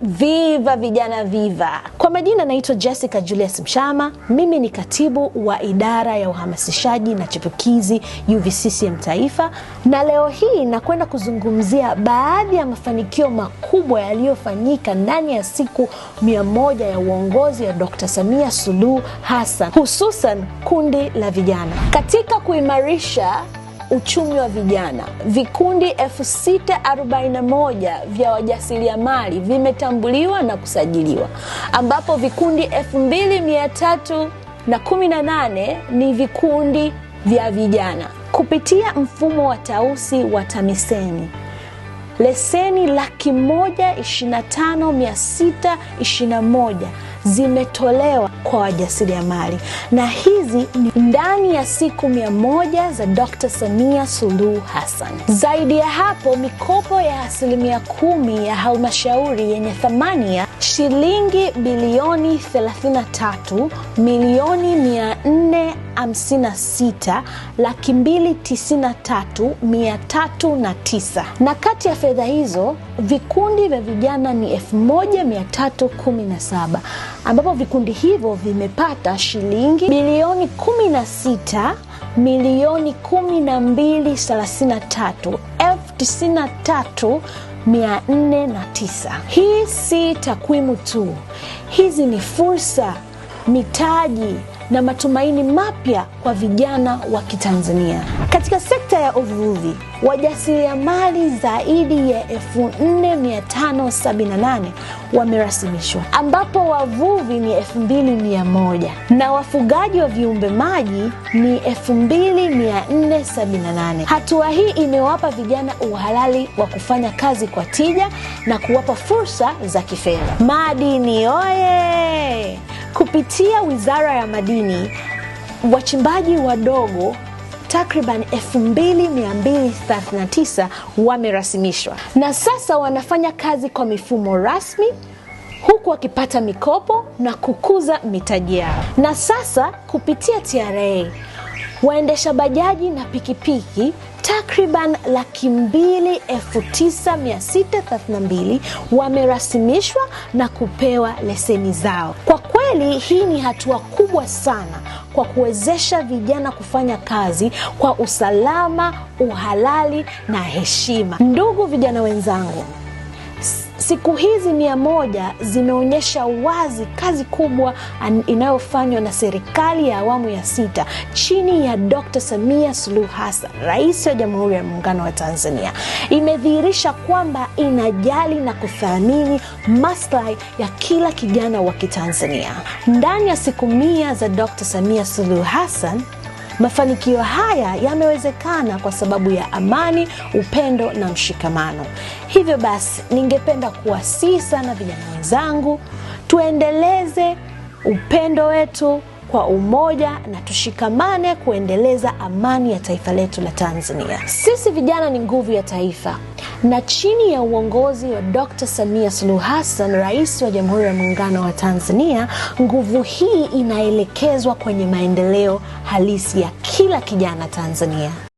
Viva vijana viva! Kwa majina naitwa Jessica Julius Mshama. Mimi ni katibu wa idara ya uhamasishaji na chipukizi UVCCM Taifa, na leo hii nakwenda kuzungumzia baadhi ya mafanikio makubwa yaliyofanyika ndani ya siku 100 ya uongozi ya Dr. Samia Suluhu Hassan, hususan kundi la vijana. Katika kuimarisha uchumi wa vijana, vikundi 641 vya wajasiriamali vimetambuliwa na kusajiliwa, ambapo vikundi 2318 ni vikundi vya vijana. Kupitia mfumo wa tausi wa TAMISEMI, leseni 125,621 zimetolewa kwa wajasiriamali, na hizi ni ndani ya siku 100 za Dr. Samia Suluhu Hassan. Zaidi ya hapo, mikopo ya 10% ya halmashauri yenye thamani ya shilingi bilioni 33,456,293,309, na kati ya fedha hizo vikundi vya vijana ni 1317, ambapo vikundi hivyo vimepata shilingi bilioni 16,12,33,409. Hii si takwimu tu, hizi ni fursa, mitaji na matumaini mapya kwa vijana wa Kitanzania. Katika sekta ya uvuvi, wajasiriamali zaidi ya 4,578 wamerasimishwa, ambapo wavuvi ni 2,100 na wafugaji wa viumbe maji ni 2,478. Hatua hii imewapa vijana uhalali wa kufanya kazi kwa tija na kuwapa fursa za kifedha. Madini oye! Kupitia Wizara ya Madini, wachimbaji wadogo takriban 2,239 wamerasimishwa na sasa wanafanya kazi kwa mifumo rasmi, huku wakipata mikopo na kukuza mitaji yao. Na sasa kupitia TRA, waendesha bajaji na pikipiki takriban 209,632 wamerasimishwa na kupewa leseni zao. Kwa kweli hii ni hatua kubwa sana kwa kuwezesha vijana kufanya kazi kwa usalama, uhalali na heshima. Ndugu vijana wenzangu, siku hizi 100 zimeonyesha wazi kazi kubwa inayofanywa na serikali ya awamu ya 6 chini ya Dr. Samia Suluhu Hassan, Rais wa Jamhuri ya Muungano wa Tanzania. Imedhihirisha kwamba inajali na kuthamini maslahi ya kila kijana wa Kitanzania. Ndani ya siku 100 za Dr. Samia Suluhu Hassan, mafanikio haya yamewezekana kwa sababu ya amani, upendo na mshikamano. Hivyo basi, ningependa kuwasihi sana vijana wenzangu, tuendeleze upendo wetu kwa umoja na tushikamane kuendeleza amani ya taifa letu la Tanzania. Sisi vijana ni nguvu ya taifa, na chini ya uongozi wa Dr. Samia Suluhu Hassan, Rais wa Jamhuri ya Muungano wa Tanzania, nguvu hii inaelekezwa kwenye maendeleo halisi ya kila kijana Tanzania.